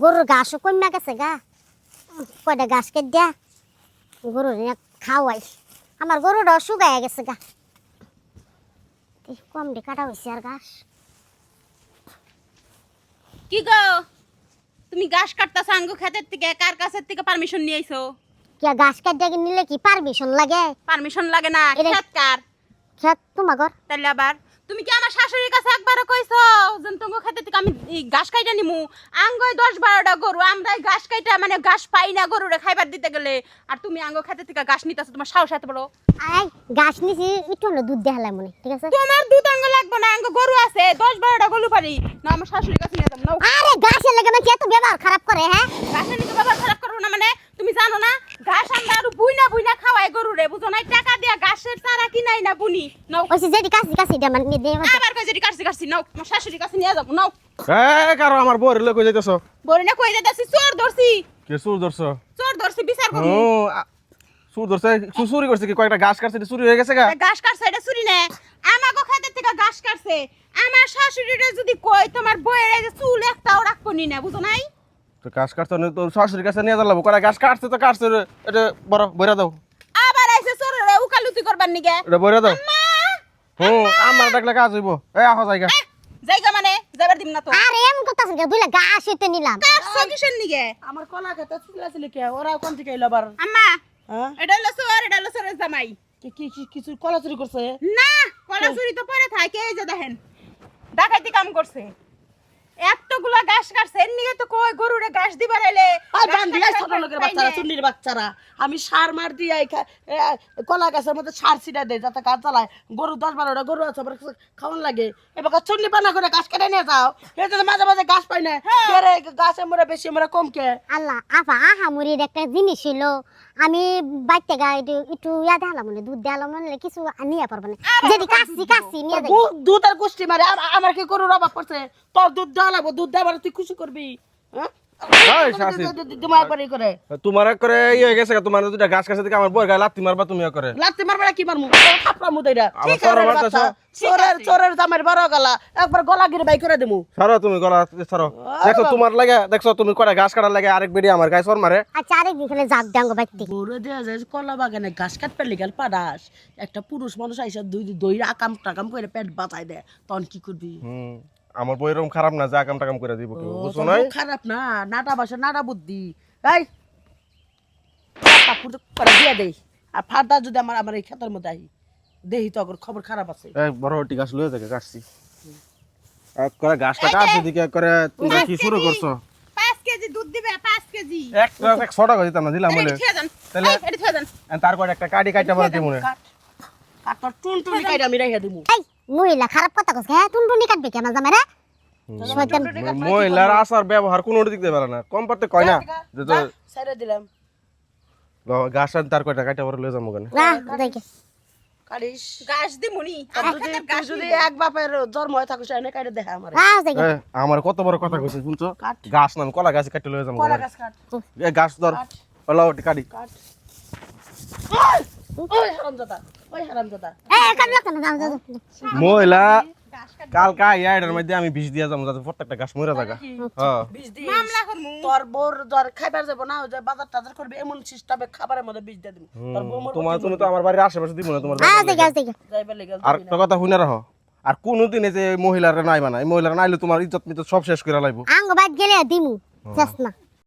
গরুর ঘাসও কমে গেছে গা, কয়টা ঘাস কেটে দিয়া গরুর খাওয়াই। আমার গরুটাও শুকাইয়া গেছে গা, কম দিয়ে কাটা হয়েছে আর ঘাস। কি গো, তুমি ঘাস কাটতাছ আঙ্গু ক্ষেতের থেকে, কার কাছের থেকে পারমিশন নিয়ে আইছো? কে ঘাস কাটতে নিলে কি পারমিশন লাগে? পারমিশন লাগে না, ক্ষেত কার? ক্ষেত তোমার ঘর। তাহলে আবার তুমি কি আমার শাশুড়ির কাছে একবারও কইছো যে তোমার ক্ষেতের থেকে আমি ঘাস কাইটা নিমু? আঙ্গই 10-12টা গরু, আমরা ঘাস কাইটা মানে ঘাস পাই না গরুরে খাইবার দিতে গেলে, আর তুমি আঙ্গ ক্ষেতের থেকে ঘাস নিতেছো? তোমার সাহস এত বড়? আই ঘাস নিছি একটু হলো দুধ দেখালাম মনে, ঠিক আছে? তোমার দুধ আঙ্গ লাগবে না, আঙ্গ গরু আছে 10-12টা গরু পারি না, আমার শাশুড়ির কাছে নিয়ে যাবো না। আরে ঘাসের লাগে মানে এত ব্যবহার খারাপ করে? হ্যাঁ, ঘাসের নিতে ব্যবহার খারাপ করবো না মানে? তুমি জানো না ঘাস আমরা আরো বুইনা বুইনা খাওয়াই গরুরে, বুঝো না? টাকা দিয়া ঘাসের চারা কিনাই না বুনি নাও। ওইসে যেটি কাছি কাছি এটা মানে নিয়ে দেব। আবার কই যেটি কাটছি কাটছি নাও, আমার শাশুড়ির কাছে নিয়ে যাবো নাও। কারো আমার বউর লই কই যাইতেছ? বলি না কই যাইতাছি, চোর ধরছি। কে চুর ধরছ? চোর ধরছি, বিচার ও করবো। চুর ধরছে, চুরি করছে কি? কয়েকটা ঘাস কাটছে, চুরি হয়ে গেছে গা। ঘাস কাটছে এটা চুরি না, আমাগো খাতের থেকে ঘাস কাটছে। আমার শাশুড়িরে যদি কই তোমার বইয়ের এই যে চুল একটাও রাখবো নি না, বুঝো নাই? তো ঘাস কাটছ না তো শাশুড়ির কাছে নিয়ে যাবো, কয়টা ঘাস কাটছে তো কাটছে, এটা বড় বইরা দাও। আবার আইছে চোরেরে উকালুতি করবার নিগে। এটা বইরা দাও। মা আমার ডাকলে কাজ হইব। এই আহ জায়গা। জায়গা মানে যাবার দিম না তো। আরে এমন করতাছ কে? দুইলা ঘাস এতে নিলাম। কাটছো কিসের নিগে? আমার কলা খেতে চুলাছিল কে? ওরা কোন থেকে এলো আবার? আম্মা হ্যাঁ? এটা হলো চোর, এটা হলো চোরের জামাই। কিছু কলা চুরি করছে? না, কলা চুরি তো পরে থাকে, এই যে দেখেন ডাকাইতি কাম করছে। এতগুলা ঘাস কাটছে, এর নিগে তো কই গরুরে ঘাস দিবার আইলে আর বান্দি গাছ ছোট লোকের বাচ্চারা, চুন্নির বাচ্চারা, আমি সার মার দিয়ে কলা গাছের মধ্যে সার ছিটা দেয় যাতে গাছ চালায়। গরু 10-12টা গরু আছে, আমার খাওয়ান লাগে। এবার চুন্নি পানা করে গাছ কেটে নিয়ে যাও, এই যে মাঝে মাঝে গাছ পাই না। গাছ আমরা বেশি, আমরা কম কে। আল্লাহ আফা আহামুরির একটা জিনিস ছিল, আমি বাইতে গা একটু ইয়া দেখালাম মনে, দুধ দেখালাম মনে, কিছু নিয়ে পারবো না। যেটি কাছি কাছি নিয়ে যাই। দুধ আর গোষ্ঠী মারে, আমার কি গরুর অভাব পড়ছে? তোর দুধ দেওয়া লাগবো, দুধ দেওয়ার তুই খুশি করবি? হ্যাঁ, এই শাশি, তোমার একবারই করে তোমার করে হয়ে গেছে গা, তোমার দুইটা ঘাস কাটছে দিকে আমার বউর গায়ে লাত্তি মারবা তুমি করে। লাগতে মারবে না, কি মারমু? থাপড়া মু দেইরা। আমার সরো মারতেছ। চোরের জামের বড় গলা, একবার গলা গিরে বাই করে দেবো। সরো তুমি গলা সরো। দেখছো তোমার লাগে, দেখছো তুমি কয়টা ঘাস কাটার লাগে আরেক বেড়ি আমার গায়ে সর মারে। আচ্ছা আরেক দিকে জাগ ডাঙ্গ বাইতে। গরু দেয়া যায় কলা বাগানে ঘাস কাটতে লিগাল পাড়াস, একটা পুরুষ মানুষ আইসা দই আকাম টাকাম করে পেট বাঁচাই দেয়, তখন কি করবি? আমার বউ এরকম খারাপ না যে আকাম টাকাম করে দিব কেউ, বুঝছো না? খারাপ না, নাটা বাসা নাটা বুদ্ধি। এই কাপড় করে দিয়ে দেই, আর ফারদা যদি আমার এই ক্ষেতের মধ্যে আই দেহি তো খবর খারাপ আছে। এই বড় ওটি গাছ লয়ে থেকে কাটছি, এক করে গাছটা কাটছি দিকে করে তুমি কি শুরু করছো? 5 কেজি দুধ দিবে, 5 কেজি। এক 100 টাকা দিতাম না, দিলাম বলে। তাহলে এটা ছয় দেন। তারপর একটা কাটি কাটা পরে দিব না। কাট তোর টুনটুনি কাইটা আমি রাইখা দিমু। এই মহিলা খারাপ কথা কইছে, হ্যাঁ টুনটুনি কাটবে কেন জামারে? শয়তান। মহিলার আচার ব্যবহার কোনো দিক দিয়ে পারে না, কম পারতে কয় না যে তো সাইরা দিলাম। গাছ আন তার কয়টা কাটা পরে লয়ে যাবো কেন? না দেখে কাটিস ঘাস দিমুনি। যদি এক বাপের জন্ম হয়ে থাকিস এনে কাইটা দেখা আমার। দেখে আমার কত বড় কথা কইছে শুনছো? কাট। গাছ নাম কলা গাছ কাটতে লয়ে যাবো। কলা গাছ কাট এই গাছ ধর, ওলা ওটি কাটি। কাট। ওই হারামজাদা, ওই হারামজাদা। কাট লাগতো না যাও। মহিলা কালকা ইয়াইডার মধ্যে আমি বিষ দিয়া যাবো যাতে প্রত্যেকটা গাছ মরে থাকা। হ্যাঁ বিষ দিস। মামলা করমু। তোর বোর জ্বর খাইবার যাব না, ওই যে বাজার টাজার করবে এমন সিস্টেমে খাবারের মধ্যে বিষ দিয়ে দিমু। তোর বউ মরবে। তুমি তো আমার বাড়ির আশেপাশে দিব না তোমার। দেখে যাইবার লেগে আর একটা কথা শুনে রাখো, আর কোনোদিন এই যে মহিলারা নাইবা না, এই মহিলারা নাইলে তোমার ইজ্জত মিজ্জত সব শেষ করে লাইবো। আঙ্গ বাইত গেলে দিমু শেষ না।